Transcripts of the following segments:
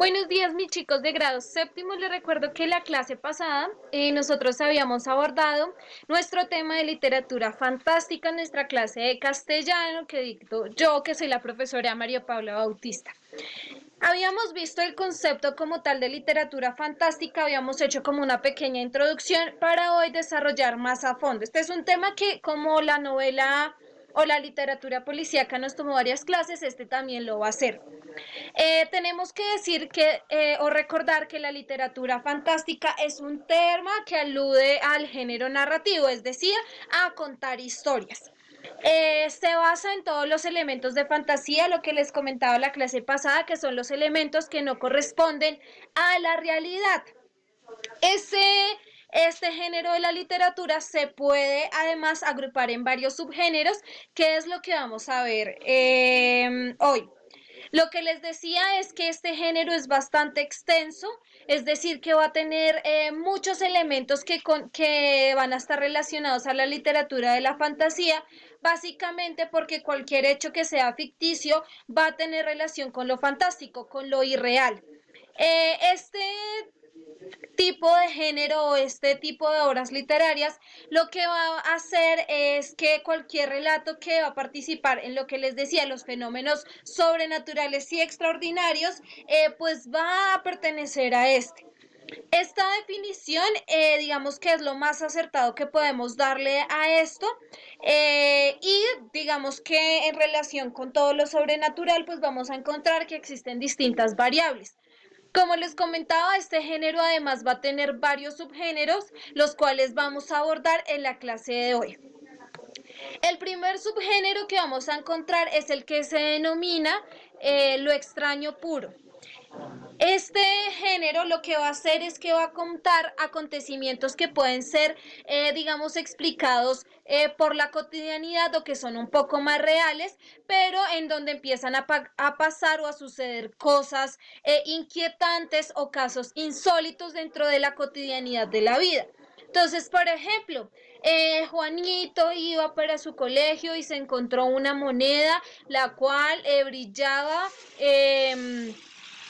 Buenos días, mis chicos de grado séptimo. Les recuerdo que la clase pasada nosotros habíamos abordado nuestro tema de literatura fantástica en nuestra clase de castellano que dicto yo, que soy la profesora María Paula Bautista. Habíamos visto el concepto como tal de literatura fantástica, habíamos hecho como una pequeña introducción para hoy desarrollar más a fondo. Este es un tema que, como la novela o la literatura policíaca nos tomó varias clases, este también lo va a hacer. Tenemos que decir que o recordar que la literatura fantástica es un tema que alude al género narrativo, es decir, a contar historias. Se basa en todos los elementos de fantasía, lo que les comentaba la clase pasada, que son los elementos que no corresponden a la realidad. Este género de la literatura se puede además agrupar en varios subgéneros, que es lo que vamos a ver hoy. Lo que les decía es que este género es bastante extenso, es decir, que va a tener muchos elementos que van a estar relacionados a la literatura de la fantasía, básicamente porque cualquier hecho que sea ficticio va a tener relación con lo fantástico, con lo irreal. Este tipo de género o este tipo de obras literarias, lo que va a hacer es que cualquier relato que va a participar en lo que les decía, los fenómenos sobrenaturales y extraordinarios, pues va a pertenecer a este. Esta definición, digamos que es lo más acertado que podemos darle a esto, y digamos que en relación con todo lo sobrenatural, pues vamos a encontrar que existen distintas variables. Como les comentaba, este género además va a tener varios subgéneros, los cuales vamos a abordar en la clase de hoy. El primer subgénero que vamos a encontrar es el que se denomina lo extraño puro. Este género lo que va a hacer es que va a contar acontecimientos que pueden ser, digamos, explicados por la cotidianidad o que son un poco más reales, pero en donde empiezan a pasar o a suceder cosas inquietantes o casos insólitos dentro de la cotidianidad de la vida. Entonces, por ejemplo, Juanito iba para su colegio y se encontró una moneda la cual brillaba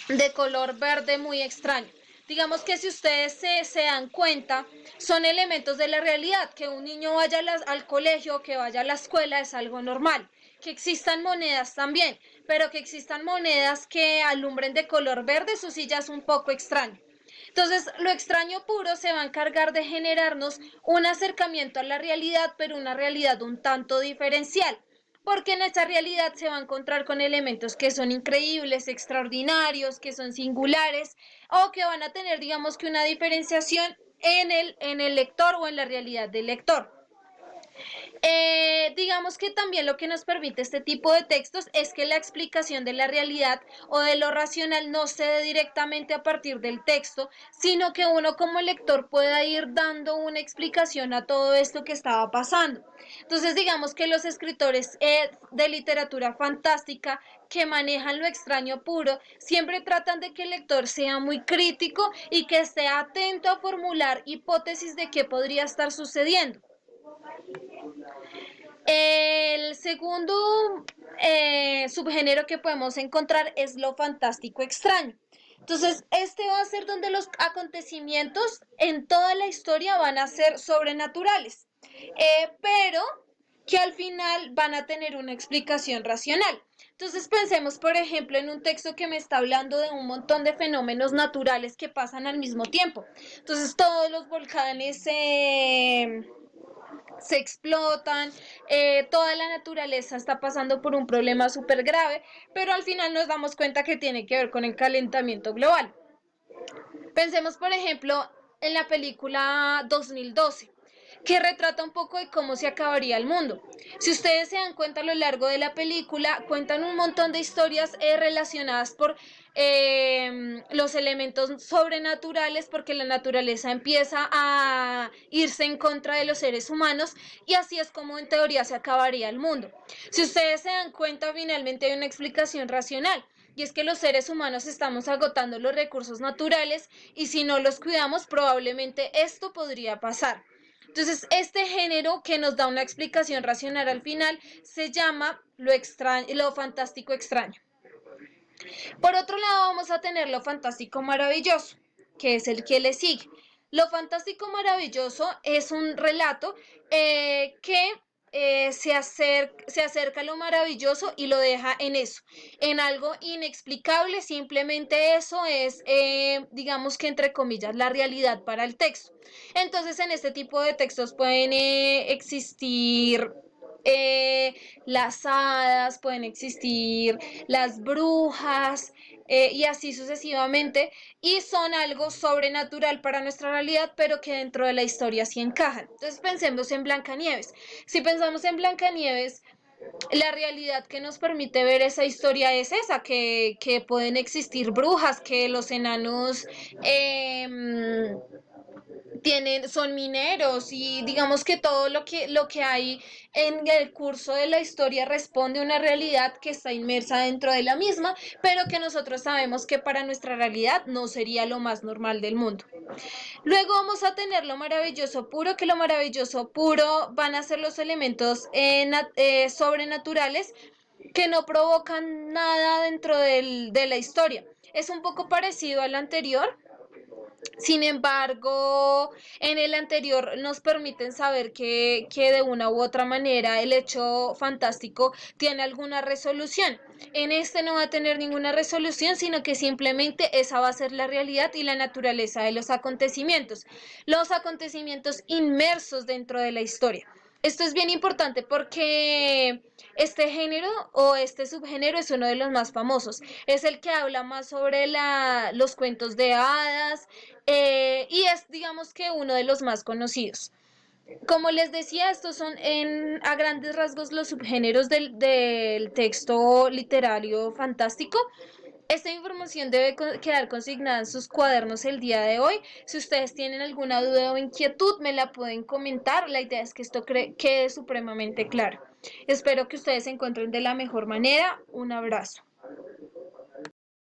de color verde muy extraño. Digamos que si ustedes se dan cuenta, son elementos de la realidad. Que un niño vaya al colegio, que vaya a la escuela es algo normal. Que existan monedas también, pero que existan monedas que alumbren de color verde, eso sí ya es un poco extraño. Entonces, lo extraño puro se va a encargar de generarnos un acercamiento a la realidad, pero una realidad un tanto diferencial, porque en esta realidad se va a encontrar con elementos que son increíbles, extraordinarios, que son singulares o que van a tener, digamos que una diferenciación en el lector o en la realidad del lector. Digamos que también lo que nos permite este tipo de textos es que la explicación de la realidad o de lo racional no se dé directamente a partir del texto, sino que uno como lector pueda ir dando una explicación a todo esto que estaba pasando. Entonces, digamos que los escritores de literatura fantástica que manejan lo extraño puro siempre tratan de que el lector sea muy crítico y que esté atento a formular hipótesis de qué podría estar sucediendo. El segundo subgénero que podemos encontrar es lo fantástico extraño. Entonces, este va a ser donde los acontecimientos en toda la historia van a ser sobrenaturales, pero que al final van a tener una explicación racional. Entonces, pensemos, por ejemplo, en un texto que me está hablando de un montón de fenómenos naturales que pasan al mismo tiempo. Entonces, todos los volcanes se explotan, toda la naturaleza está pasando por un problema súper grave, pero al final nos damos cuenta que tiene que ver con el calentamiento global. Pensemos, por ejemplo, en la película 2012, que retrata un poco de cómo se acabaría el mundo. Si ustedes se dan cuenta a lo largo de la película, cuentan un montón de historias relacionadas por los elementos sobrenaturales, porque la naturaleza empieza a irse en contra de los seres humanos y así es como en teoría se acabaría el mundo. Si ustedes se dan cuenta, finalmente hay una explicación racional. Y es que los seres humanos estamos agotando los recursos naturales y si no los cuidamos probablemente esto podría pasar. Entonces, este género que nos da una explicación racional al final se llama lo fantástico extraño. Por otro lado, vamos a tener lo fantástico maravilloso, que es el que le sigue. Lo fantástico maravilloso es un relato que se acerca a lo maravilloso y lo deja en eso, en algo inexplicable. Simplemente eso es, digamos que entre comillas, la realidad para el texto. Entonces, en este tipo de textos pueden existir eh, las hadas, pueden existir las brujas, y así sucesivamente, y son algo sobrenatural para nuestra realidad, pero que dentro de la historia sí encajan. Entonces pensemos en Blancanieves. Si pensamos en Blancanieves, la realidad que nos permite ver esa historia es esa, que pueden existir brujas, que los enanos eh, son mineros, y digamos que todo lo que hay en el curso de la historia responde a una realidad que está inmersa dentro de la misma, pero que nosotros sabemos que para nuestra realidad no sería lo más normal del mundo. Luego vamos a tener lo maravilloso puro, que lo maravilloso puro van a ser los elementos sobrenaturales que no provocan nada dentro de la historia. Es un poco parecido al anterior. Sin embargo, en el anterior nos permiten saber que de una u otra manera el hecho fantástico tiene alguna resolución. En este no va a tener ninguna resolución, sino que simplemente esa va a ser la realidad y la naturaleza de los acontecimientos inmersos dentro de la historia. Esto es bien importante porque este género o este subgénero es uno de los más famosos. Es el que habla más sobre los cuentos de hadas, y es, digamos que, uno de los más conocidos. Como les decía, estos son a grandes rasgos los subgéneros del texto literario fantástico. Esta información debe quedar consignada en sus cuadernos el día de hoy. Si ustedes tienen alguna duda o inquietud, me la pueden comentar. La idea es que esto quede supremamente claro. Espero que ustedes se encuentren de la mejor manera. Un abrazo.